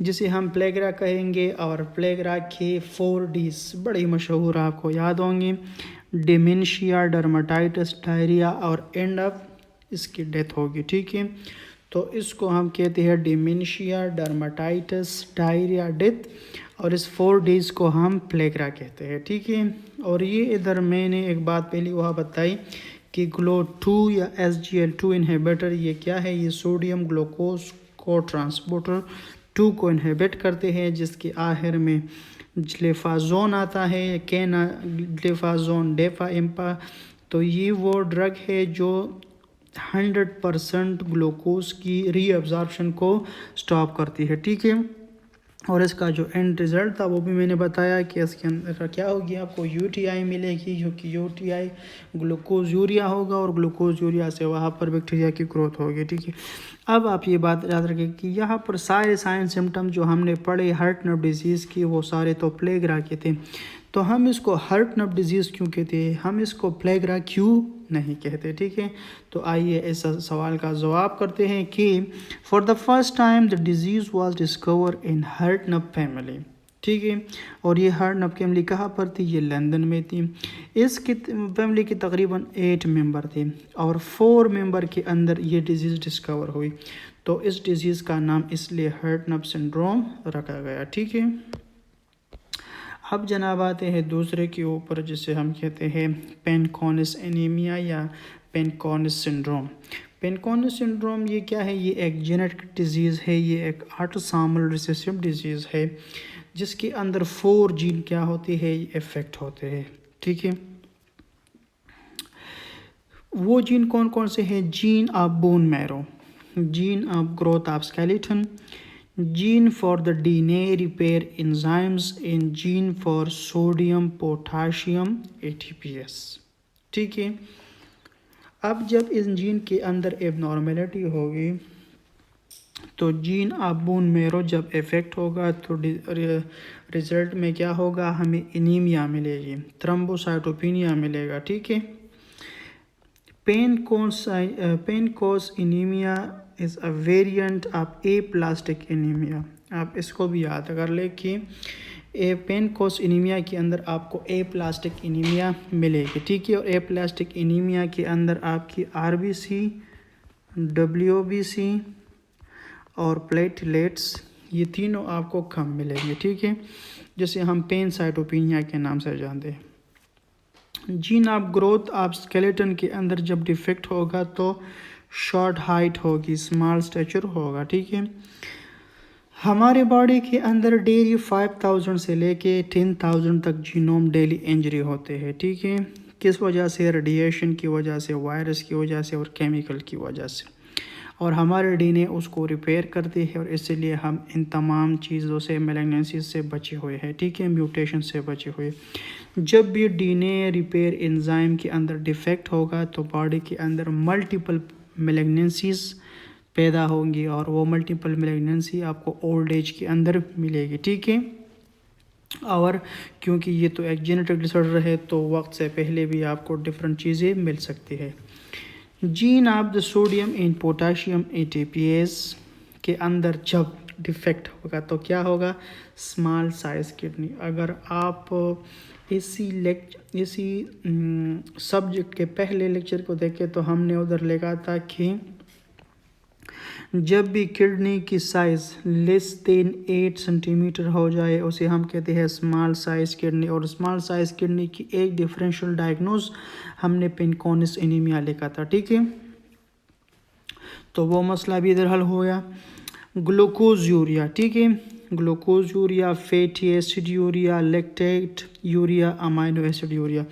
जिसे हम प्लेगरा कहेंगे। और प्लेगरा के 4Ds बड़े मशहूर आपको याद होंगे, डिमेंशिया, डर्माटाइटिस, डायरिया और एंड अप इसकी डेथ होगी, ठीक है। तो इसको हम कहते हैं डिमेंशिया, डर्माटाइटिस, डायरिया, डेथ, और इस 4Ds को हम प्लेगरा कहते हैं, ठीक है। और ये इधर मैंने एक बात पहले वहाँ बताई कि GLO2 या SGL2 इनहिबिटर ये क्या है, ये सोडियम ग्लूकोज को ट्रांसपोर्टर 2 को इनहिबिट करते हैं, जिसके आखिर में ग्लेफाजोन आता है, केना ग्लेफाजोन डेफा इम्पा। तो ये वो ड्रग है जो 100% ग्लूकोज की रीअब्जॉर्प्शन को स्टॉप करती है, ठीक है। और इसका जो एंड रिज़ल्ट था वो भी मैंने बताया कि इसके अंदर क्या होगी, आपको UTI मिलेगी, जो कि UTI ग्लूकोज यूरिया होगा और ग्लूकोज यूरिया से वहाँ पर बैक्टीरिया की ग्रोथ होगी, ठीक है। अब आप ये बात याद रखें कि यहाँ पर सारे साइन सिम्टम जो हमने पढ़े हार्टनप डिजीज़ की वो सारे तो प्लेगरा के थे। तो हम इसको हार्टनप डिजीज़ क्यों कहते हैं, हम इसको प्लेगरा क्यों नहीं कहते, ठीक है। तो आइए इस सवाल का जवाब करते हैं कि for the first time the disease was discover in Hartnup family, ठीक है। और ये हार्टनप फैमिली कहाँ पर थी, ये लंदन में थी। इसकी फैमिली के तकरीबन 8 मेंबर थे और 4 मेंबर के अंदर ये डिजीज़ डिस्कवर हुई। तो इस डिजीज़ का नाम इसलिए हार्टनप सिंड्रोम रखा गया, ठीक है। अब जनाब आते हैं दूसरे के ऊपर जिसे हम कहते हैं पेनकॉनिस एनीमिया या पेनकॉनिस सिंड्रोम। पेनकॉनिस सिंड्रोम ये क्या है, ये एक जेनेटिक डिजीज़ है, ये एक ऑटोसोमल रिसेसिव डिजीज़ है जिसके अंदर 4 जीन क्या होते हैं, इफेक्ट होते हैं, ठीक है। वो जीन कौन कौन से हैं, gene of bone marrow, gene of growth of skeleton, gene for the DNA repair enzymes and gene for sodium potassium ATPase, ठीक है। अब जब इस जीन के अंदर एबनॉर्मेलिटी होगी तो जीन ऑफ बोन मेरो जब इफेक्ट होगा तो रिजल्ट में क्या होगा, हमें एनीमिया मिलेगी, थ्रोम्बोसाइटोपेनिया मिलेगा। ठीक है। पेन कोस anaemia is a variant of aplastic anaemia. आप इसको भी याद कर ले कि ए पेन कोस एनीमिया के अंदर आपको ए प्लास्टिक एनीमिया मिलेगी। ठीक है। और ए प्लास्टिक एनीमिया के अंदर आपकी आरबीसी, डब्ल्यूबीसी और प्लेटलेट्स ये तीनों आपको कम मिलेंगे। ठीक है। जैसे हम पेनसाइटोपेनिया के नाम से जानते हैं। Gene of growth of skeleton के अंदर जब डिफेक्ट होगा तो शॉर्ट हाइट होगी, स्मॉल स्टेचर होगा। ठीक है। हमारे बॉडी के अंदर डेली 5000 से लेके 10,000 तक जीनोम डेली इंजरी होते हैं। ठीक है। किस वजह से? रेडिएशन की वजह से, वायरस की वजह से और केमिकल की वजह से। और हमारे डीएनए उसको रिपेयर करती है और इसीलिए हम इन तमाम चीज़ों से, मैलिग्नेंसीज से बचे हुए हैं। ठीक है। म्यूटेशन से बचे हुए। जब भी डीएनए रिपेयर एंजाइम के अंदर डिफेक्ट होगा तो बॉडी के अंदर मल्टीपल मैलिग्नेंसीज पैदा होंगी और वो मल्टीपल मैलिग्नेंसी आपको ओल्ड एज के अंदर मिलेगी। ठीक है। और क्योंकि ये तो एक जेनेटिक डिसऑर्डर है तो वक्त से पहले भी आपको डिफरेंट चीज़ें मिल सकती है। Gene of the sodium and potassium ATPase के अंदर जब डिफेक्ट होगा तो क्या होगा? Small size kidney. अगर आप इसी सब्जेक्ट के पहले लेक्चर को देखें तो हमने उधर लिखा था कि जब भी किडनी की साइज़ लेस देन 8 सेंटीमीटर हो जाए उसे हम कहते हैं स्मॉल साइज किडनी। और स्मॉल साइज किडनी की एक डिफरेंशियल डायग्नोज हमने पिनकोनिस एनीमिया लिखा था। ठीक है। तो वो मसला भी इधर हल हो गया। Glucose urea. ठीक है। Glucose urea, fatty acid urea, lactate urea, amino acid urea.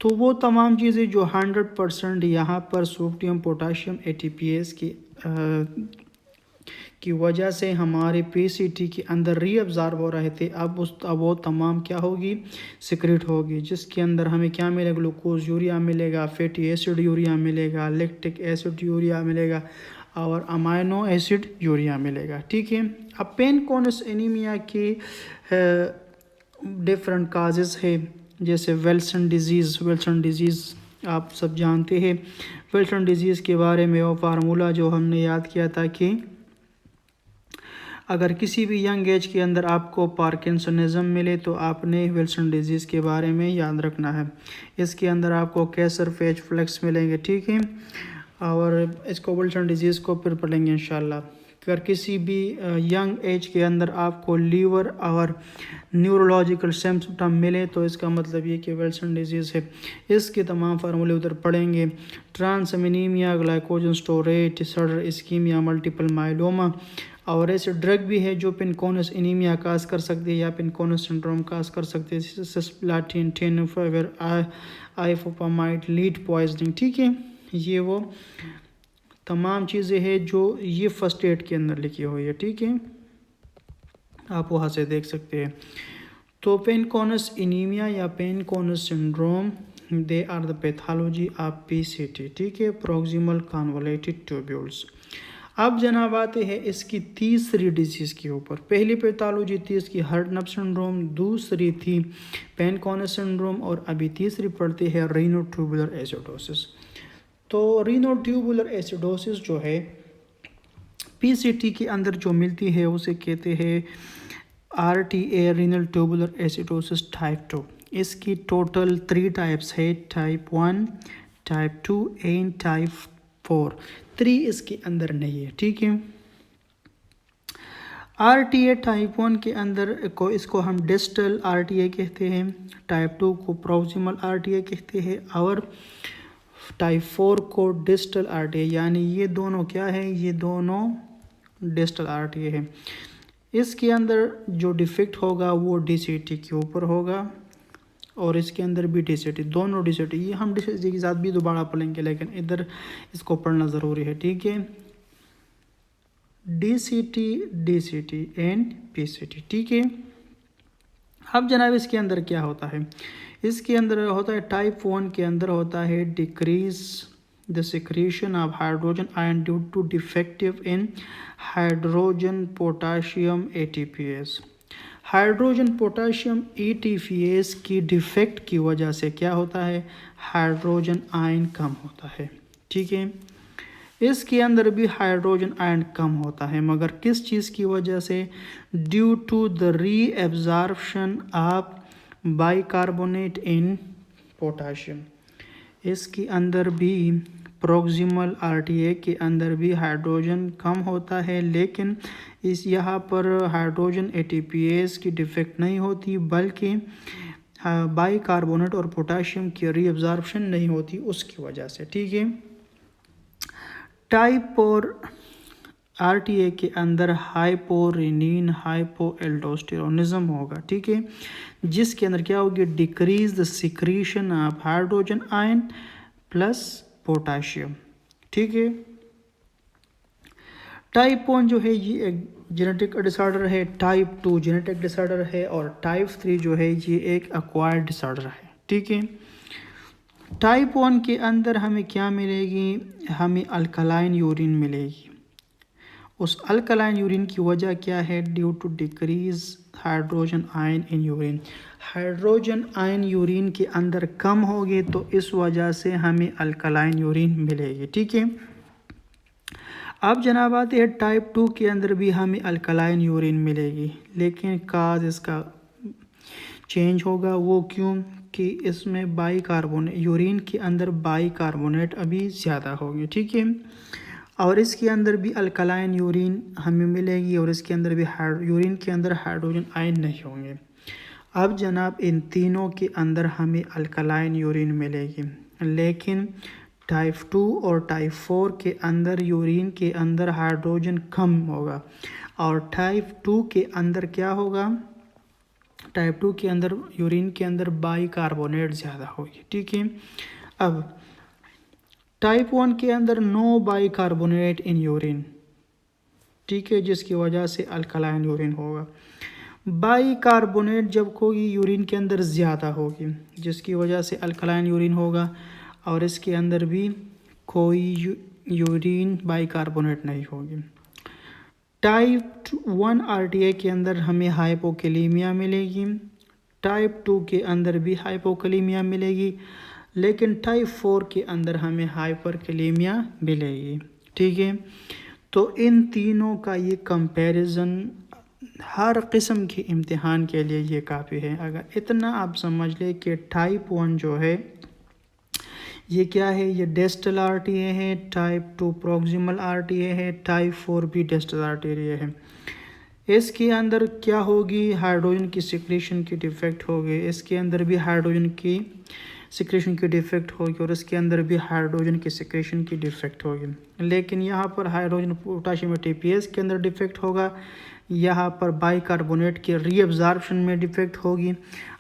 तो वो तमाम चीज़ें जो 100% यहाँ पर सोडियम पोटाशियम एटीपीएस की वजह से हमारे पीसीटी के अंदर रीअब्ज़ॉर्ब हो रहे थे, अब वो तमाम क्या होगी? सिक्रेट होगी, जिसके अंदर हमें क्या मिलेगा? ग्लूकोज यूरिया मिलेगा, फैटी एसिड यूरिया मिलेगा, लैक्टिक एसिड यूरिया मिलेगा और अमाइनो एसिड यूरिया मिलेगा। ठीक है। अब पेनकोनिस एनीमिया के डिफरेंट काजेज़ है, जैसे विल्सन डिजीज़ आप सब जानते हैं। विल्सन डिजीज़ के बारे में वो फार्मूला जो हमने याद किया था कि अगर किसी भी यंग एज के अंदर आपको पार्किंसनिज्म मिले तो आपने विल्सन डिजीज़ के बारे में याद रखना है। इसके अंदर आपको कैसर फेज फ्लेक्स मिलेंगे। ठीक है। और इसको विल्सन डिजीज़ को फिर पढ़ेंगे इंशाल्लाह। अगर किसी भी यंग एज के अंदर आपको लीवर और न्यूरोलॉजिकल सिम्टम मिले तो इसका मतलब ये कि विल्सन डिजीज़ है। इसके तमाम फार्मूले उधर पढ़ेंगे। Transaminemia, glycogen storage disorder, ischemia, multiple myeloma. और ऐसे ड्रग भी है जो पिनकोनिस एनीमिया काज कर सकती है या पिनकोनिस सिंड्रोम काज कर सकते हैं, सिस्प्लाटिन, टेनोफेवर, आइफोपामाइड, लीड पॉइजनिंग। ठीक है। ये वो तमाम चीज़ें हैं जो ये फर्स्ट एड के अंदर लिखी हुई है। ठीक है। आप वहाँ से देख सकते हैं। तो पेनकोनिस एनीमिया या Fanconi's syndrome they are the pathology of PCT. ठीक है। Proximal convoluted tubules. अब जनाब आते हैं इसकी तीसरी डिजीज़ के ऊपर। पहली पैथोलॉजी थी इसकी हर्टनप सिंड्रोम, दूसरी थी पेनकोनिस सिंड्रोम और अभी तीसरी पड़ती है रीनो ट्यूबुलर एसिडोसिस। तो रीनो ट्यूबुलर एसिडोसिस जो है पीसीटी के अंदर जो मिलती है उसे कहते हैं RTA, renal tubular acidosis type 2। इसकी टोटल 3 टाइप्स है, टाइप 1, टाइप 2 एंड टाइप 4। 3 इसके अंदर नहीं है। ठीक है। आरटीए टाइप 1 के अंदर इसको हम डिस्टल आरटीए कहते हैं, टाइप 2 को प्रोक्सिमल आरटीए कहते हैं और टाइप 4 को डिस्टल आरटीए। यानी ये दोनों क्या है? ये दोनों डिस्टल आरटीए है। इसके अंदर जो डिफेक्ट होगा वो डीसीटी के ऊपर होगा और इसके अंदर भी डीसीटी, दोनों डीसीटी। ये हम डीसीटी के साथ भी दोबारा पढ़ेंगे लेकिन इधर इसको पढ़ना ज़रूरी है। ठीक है। DCT and PCT. ठीक है। अब जनाब इसके अंदर क्या होता है? इसके अंदर होता है टाइप 1 के अंदर होता है decrease the secretion of hydrogen ion due to defective in hydrogen potassium ATPase। Hydrogen potassium ATPase की डिफेक्ट की वजह से क्या होता है, हाइड्रोजन आयन कम होता है। ठीक है, इसके अंदर भी हाइड्रोजन आयन कम होता है, मगर किस चीज़ की वजह से, due to the reabsorption of bicarbonate in potassium. इसके अंदर भी प्रोक्सिमल RTA के अंदर भी हाइड्रोजन कम होता है, लेकिन इस यहाँ पर हाइड्रोजन ATPase की डिफेक्ट नहीं होती, बल्कि बाइकार्बोनेट और पोटाशियम की रीअब्जॉर्प्शन नहीं होती उसकी वजह से। ठीक है, टाइप 4 RTA के अंदर हाइपोरेनिन हाइपोएल्डोस्टेरोनिज्म होगा। ठीक है, जिसके अंदर क्या होगी, decrease the secretion of hydrogen ion plus potassium. ठीक है, टाइप 1 जो है ये एक जेनेटिक डिसऑर्डर है, टाइप 2 जेनेटिक डिसऑर्डर है, और टाइप 3 जो है ये एक एक्वायर्ड डिसऑर्डर है। ठीक है, टाइप 1 के अंदर हमें क्या मिलेगी, हमें अल्कलाइन यूरिन मिलेगी। उस अल्कलाइन यूरिन की वजह क्या है, due to decrease hydrogen ion in urine. Hydrogen ion urine के अंदर कम होगी, तो इस वजह से हमें अल्कलाइन यूरिन मिलेगी। ठीक है, अब जनाब आते हैं टाइप 2 के अंदर भी हमें अल्कलाइन यूरिन मिलेगी, लेकिन काज इसका चेंज होगा। वो क्यों कि इसमें बाइकार्बोनेट, यूरिन के अंदर बाइकार्बोनेट अभी ज़्यादा होगी। ठीक है, और इसके अंदर भी अल्कलाइन यूरिन हमें मिलेगी, और इसके अंदर भी यूरिन के अंदर हाइड्रोजन आयन नहीं होंगे। अब जनाब इन तीनों के अंदर हमें अल्कलाइन यूरिन मिलेगी, लेकिन टाइप 2 और टाइप 4 के अंदर यूरिन के अंदर हाइड्रोजन कम होगा, और टाइप 2 के अंदर क्या होगा, टाइप 2 के अंदर यूरिन के अंदर बाइकार्बोनेट ज़्यादा होगी। ठीक है, अब टाइप 1 के अंदर नो बाइकार्बोनेट इन यूरिन। ठीक है, जिसकी वजह से अल्कलाइन यूरिन होगा। बाइकार्बोनेट जब होगी यूरिन के अंदर ज़्यादा होगी, जिसकी वजह से अल्कलाइन यूरिन होगा, और इसके अंदर भी कोई यूरिन बाइकार्बोनेट नहीं होगी। टाइप 1 RTA के अंदर हमें हाइपोकैलेमिया मिलेगी, टाइप 2 के अंदर भी हाइपोकैलेमिया मिलेगी, लेकिन टाइप 4 के अंदर हमें हाइपरकैलेमिया मिलेगी। ठीक है, तो इन तीनों का ये कंपैरिजन हर किस्म के इम्तिहान के लिए ये काफ़ी है। अगर इतना आप समझ लें कि टाइप 1 जो है ये क्या है, ये डिस्टल RTA है, टाइप 2 प्रोक्सिमल RTA है, टाइप 4 भी डिस्टल RTA है। इसके अंदर क्या होगी, हाइड्रोजन की सिक्रेशन की डिफेक्ट होगी, इसके अंदर भी हाइड्रोजन की सिक्रेशन की डिफेक्ट होगी, और इसके अंदर भी हाइड्रोजन की सिक्रेशन की डिफेक्ट होगी। लेकिन यहाँ पर हाइड्रोजन पोटाशियम ATPase के अंदर डिफेक्ट होगा, यहाँ पर बाइकार्बोनेट के रीअब्जॉर्प्शन में डिफेक्ट होगी,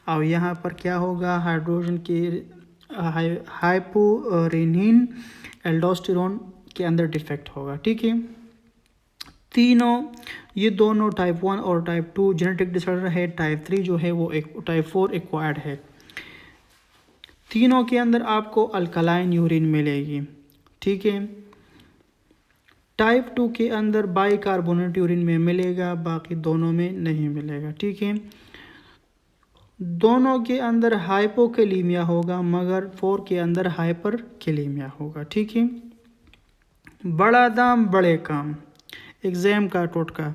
और यहाँ पर क्या होगा, हाइड्रोजन की हाइपोरेनिन एल्डोस्टेरोन के अंदर डिफेक्ट होगा। ठीक है, तीनों ये दोनों टाइप 1 और टाइप 2 जेनेटिक डिसऑर्डर है। टाइप 3 जो है वो एक टाइप 4 एक्वायर्ड है। तीनों के अंदर आपको अल्कलाइन यूरिन मिलेगी। ठीक है, टाइप 2 के अंदर बाइकार्बोनेट यूरिन में मिलेगा, बाकी दोनों में नहीं मिलेगा। ठीक है, दोनों के अंदर हाइपोकैलेमिया होगा, मगर 4 के अंदर हाइपरकैलेमिया होगा। ठीक है, बड़ा दाम बड़े काम, एग्ज़ाम का टोटका,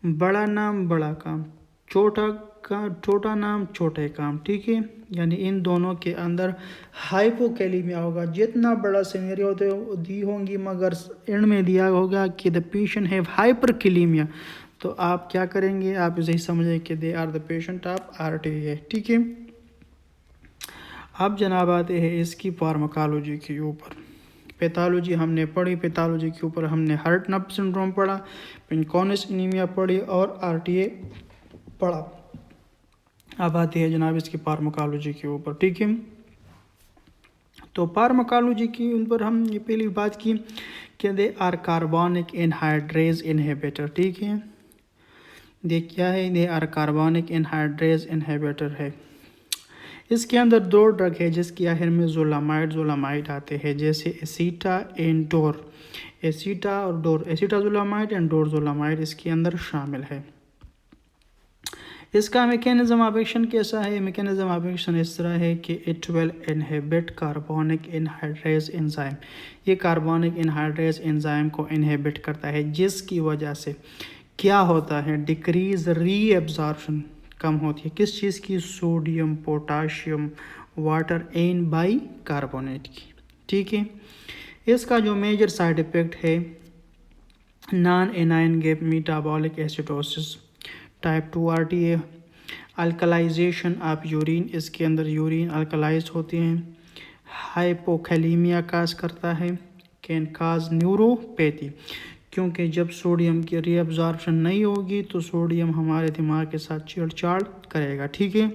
बड़ा नाम बड़ा काम, छोटा नाम छोटे काम। ठीक है, यानी इन दोनों के अंदर हाइपोकैलेमिया होगा। जितना बड़ा सिनेरियो दी होंगी, मगर एंड में दिया होगा कि द पेशेंट हैव हाइपरकैलेमिया, तो आप क्या करेंगे, आप इसे ही समझें कि they are the patient of RTA। ठीक है, अब जनाब आते हैं इसकी फार्माकोलॉजी के ऊपर। पैथोलॉजी हमने पढ़ी, पैथोलॉजी के ऊपर हमने हार्टनप सिंड्रोम पढ़ा, पिनकॉनिस एनीमिया पढ़ी, और RTA पढ़ा। अब आते हैं जनाब इसकी फार्माकोलॉजी के ऊपर। ठीक है, तो फार्माकोलॉजी के ऊपर हम ये पहली बात की कि they are carbonic anhydrase inhibitor. ठीक है, दे क्या है, they are carbonic anhydrase inhibitor है। इसके अंदर दो ड्रग है जिसकी आखिर में जोलामाइड आते हैं, जैसे एसीटा एंड डोर, एसीटा और डोर, एसीटाजोलामाइड एंड डोरजोलामाइड इसके अंदर शामिल है। इसका मैकेनिज्म ऑफ एक्शन कैसा है? मैकेनिज्म ऑफ एक्शन इस तरह है कि it will inhibit carbonic anhydrase enzyme, ये कार्बोनिक एनहाइड्रेज एंजाइम को इनहिबिट करता है, जिसकी वजह से क्या होता है? डिक्रीज रीएब्जॉर्प्शन, कम होती है किस चीज़ की? Sodium, potassium, water and bicarbonate की। ठीक है, इसका जो मेजर साइड इफ़ेक्ट है non anion gap metabolic acidosis, type 2 RTA, alkalinization of urine, इसके अंदर यूरिन अल्कलाइज होती हैं, हाइपोकैलीमिया काज करता है, कैन काज न्यूरोपैथी, क्योंकि जब सोडियम की रीअब्जॉर्प्शन नहीं होगी तो सोडियम हमारे दिमाग के साथ छेड़छाड़ करेगा। ठीक है,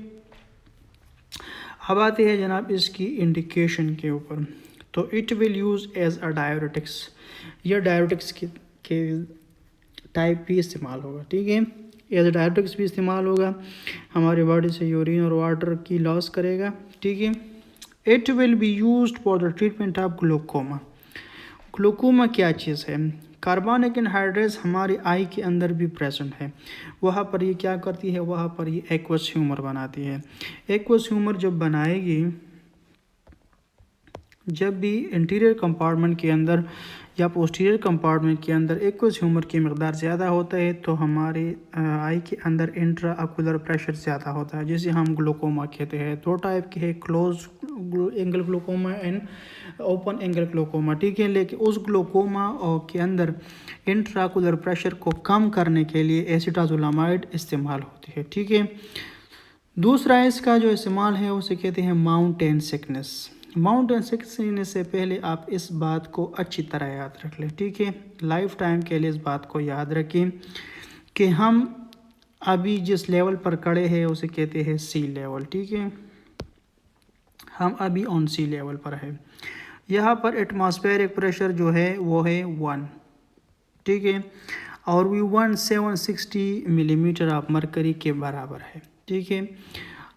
अब आते हैं जनाब इसकी इंडिकेशन के ऊपर। तो it will use as a diuretics, यह डायरेटिक्स के टाइप भी इस्तेमाल होगा। ठीक है, एज डायरेटिक्स भी इस्तेमाल होगा, हमारे बॉडी से यूरिन और वाटर की लॉस करेगा। ठीक है, it will be used for the treatment of glaucoma. Glaucoma क्या चीज़ है? कार्बोनिक एनहाइड्रेज हमारी आई के अंदर भी प्रेजेंट है, वहाँ पर ये क्या करती है? वहाँ पर ये एक्वस ह्यूमर बनाती है। एक्वस ह्यूमर जब बनाएगी, जब भी इंटीरियर कंपार्टमेंट के अंदर या पोस्टीरियर कंपार्टमेंट के अंदर एक्वस ह्यूमर की मकदार ज़्यादा होता है तो हमारे आई के अंदर इंट्रा ऑक्यूलर प्रेशर ज़्यादा होता है, जिसे हम ग्लूकोमा कहते हैं। दो टाइप के है, close angle glaucoma and open angle glaucoma. ठीक है, लेकिन उस ग्लूकोमा के अंदर इंट्रा ऑक्यूलर प्रेशर को कम करने के लिए एसिटाजोलामाइड इस्तेमाल होती है। ठीक है, दूसरा इसका जो इस्तेमाल है उसे कहते हैं माउंटेन सिकनेस। माउंटेन सिकनेस से पहले आप इस बात को अच्छी तरह याद रख लें। ठीक है, लाइफ टाइम के लिए इस बात को याद रखें कि हम अभी जिस लेवल पर खड़े हैं उसे कहते हैं सी लेवल। ठीक है, हम अभी ऑन सी लेवल पर है। यहाँ पर एटमॉस्फेरिक प्रेशर जो है वो है 1। ठीक है, और वी 1760 मिलीमीटर ऑफ मरकरी के बराबर है। ठीक है,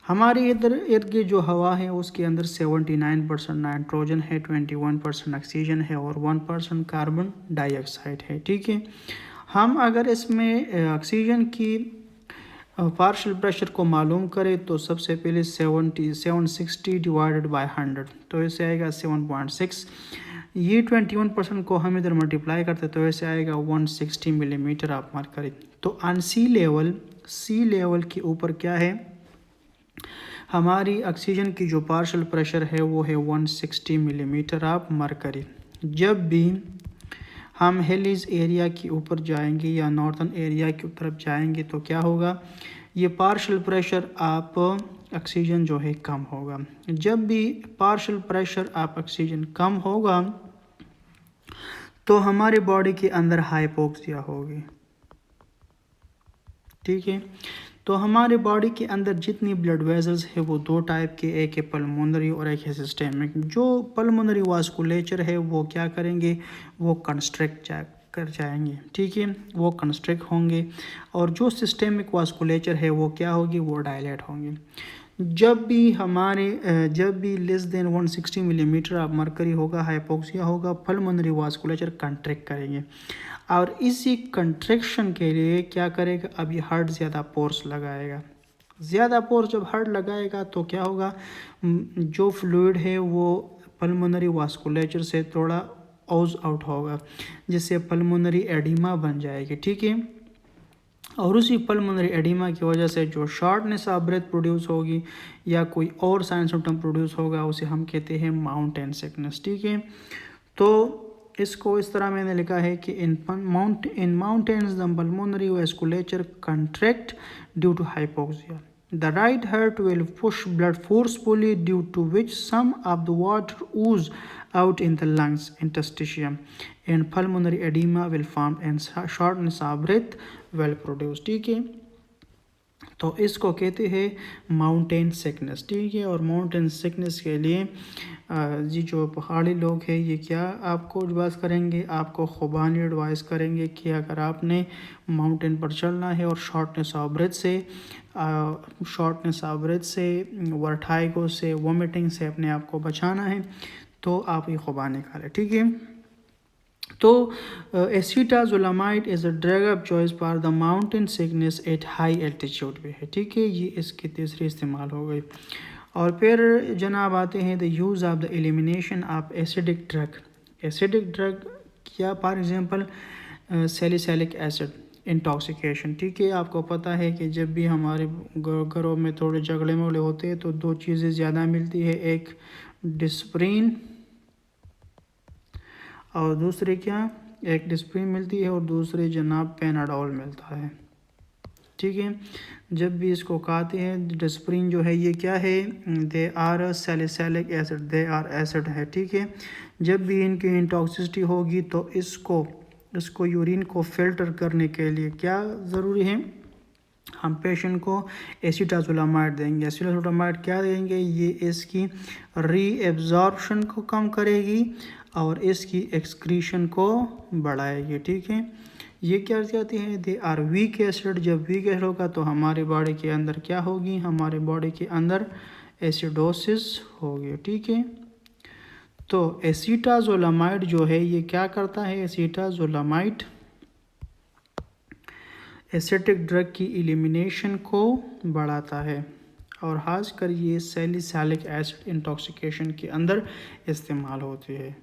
हमारे इधर इर्द गिर्द जो हवा है उसके अंदर 79% नाइट्रोजन है, 21% ऑक्सीजन है और 1% कार्बन डाइऑक्साइड है। ठीक है, हम अगर इसमें ऑक्सीजन की पार्शियल प्रेशर को मालूम करें तो सबसे पहले 760 डिवाइडेड बाय 100 तो इससे आएगा 7.6। ये 21% को हम इधर मल्टीप्लाई करते तो ऐसे आएगा 160 मिलीमीटर ऑफ मरकरी। तो ऑन सी लेवल के ऊपर क्या है? हमारी ऑक्सीजन की जो पार्शियल प्रेशर है वो है 160 मिलीमीटर ऑफ मरकरी। जब भी हम हिलीज एरिया के ऊपर जाएंगे या नॉर्थन एरिया की तरफ जाएंगे तो क्या होगा? ये पार्शियल प्रेशर आप ऑक्सीजन जो है कम होगा। जब भी पार्शियल प्रेशर आप ऑक्सीजन कम होगा तो हमारे बॉडी के अंदर हाइपोक्सिया होगी। ठीक है, तो हमारे बॉडी के अंदर जितनी ब्लड वेजल्स है वो दो टाइप के, एक है पल्मोनरी और एक है सिस्टेमिक। जो पल्मोनरी वास्कुलेचर है वो क्या करेंगे? वो कंस्ट्रिक्ट कर जाएंगे। ठीक है, वो कंस्ट्रिक्ट होंगे, और जो सिस्टेमिक वास्कुलेचर है वो क्या होगी? वो डायलेट होंगे। जब भी less than 160 millimetre of mercury होगा, हाइपोक्सिया होगा, पल्मोनरी वास्कुलेचर कंट्रैक्ट करेंगे, और इसी कंट्रैक्शन के लिए क्या करेगा? अब ये हार्ट ज़्यादा फोर्स लगाएगा। ज़्यादा फोर्स जब हार्ट लगाएगा तो क्या होगा? जो फ्लूइड है वो पल्मोनरी वास्कुलेचर से थोड़ा ओज आउट होगा, जिससे पल्मोनरी एडिमा बन जाएगी। ठीक है, और उसी पल्मोनरी एडिमा की वजह से जो शॉर्टनेस ऑफ ब्रेथ प्रोड्यूस होगी या कोई और साइन सिम्टम प्रोड्यूस होगा उसे हम कहते हैं माउंटेन सिकनेस। ठीक है, तो इसको इस तरह मैंने लिखा है कि in mountains the pulmonary vasculature contract due to hypoxia. The right heart will push blood forcefully, due to which some of the water ooze out in the lungs interstitium, and pulmonary edema will form and shortness of breath will produce। ठीक है, तो इसको कहते हैं माउंटेन सिकनेस, ठीक है। और माउंटेन सिकनेस के लिए जी जो पहाड़ी लोग हैं ये क्या आपको एडवाइस करेंगे, आपको खुबानी एडवाइस करेंगे कि अगर आपने माउंटेन पर चलना है और शॉर्टनेस ऑफ ब्रेथ से वर्टाइगो से वोमिटिंग से अपने आप को बचाना है तो आप ये खुबानी खा लें, ठीक है। तो acetazolamide is a drug of choice for the mountain sickness at high altitude पे है, ठीक है। ये इसकी तीसरी इस्तेमाल हो गई। और फिर जनाब आते हैं the use of the elimination of acidic drug. Acidic drug क्या, for example salicylic acid intoxication, ठीक है। आपको पता है कि जब भी हमारे घरों में थोड़े झगड़े मोले होते हैं तो दो चीज़ें ज़्यादा मिलती है, एक डिस्प्रिन और दूसरे क्या, एक डिस्प्रिन मिलती है और दूसरे जनाब पेनाडोल मिलता है, ठीक है। जब भी इसको खाते हैं डिस्प्रिन जो है ये क्या है, they are salicylic acid, they are acid है, ठीक है। जब भी इनकी इंटॉक्सिसिटी होगी तो इसको यूरिन को फिल्टर करने के लिए क्या ज़रूरी है, हम पेशेंट को एसीटाजोलामाइड देंगे। एसीटाजोलामाइड क्या देंगे, ये इसकी रीएब्जॉर्प्शन को कम करेगी और इसकी एक्सक्रीशन को बढ़ाएगी, ठीक है। ये क्या कहते हैं, दे आर वीक एसिड। जब वीक एसिड होगा तो हमारे बॉडी के अंदर क्या होगी, हमारे बॉडी के अंदर एसिडोसिस होगी, ठीक है। तो एसीटाजोलामाइड जो है ये क्या करता है, एसीटाजोलामाइड एसिडिक ड्रग की एलिमिनेशन को बढ़ाता है और खासकर ये सैलिसिलिक एसिड इंटॉक्सिकेशन के अंदर इस्तेमाल होती है।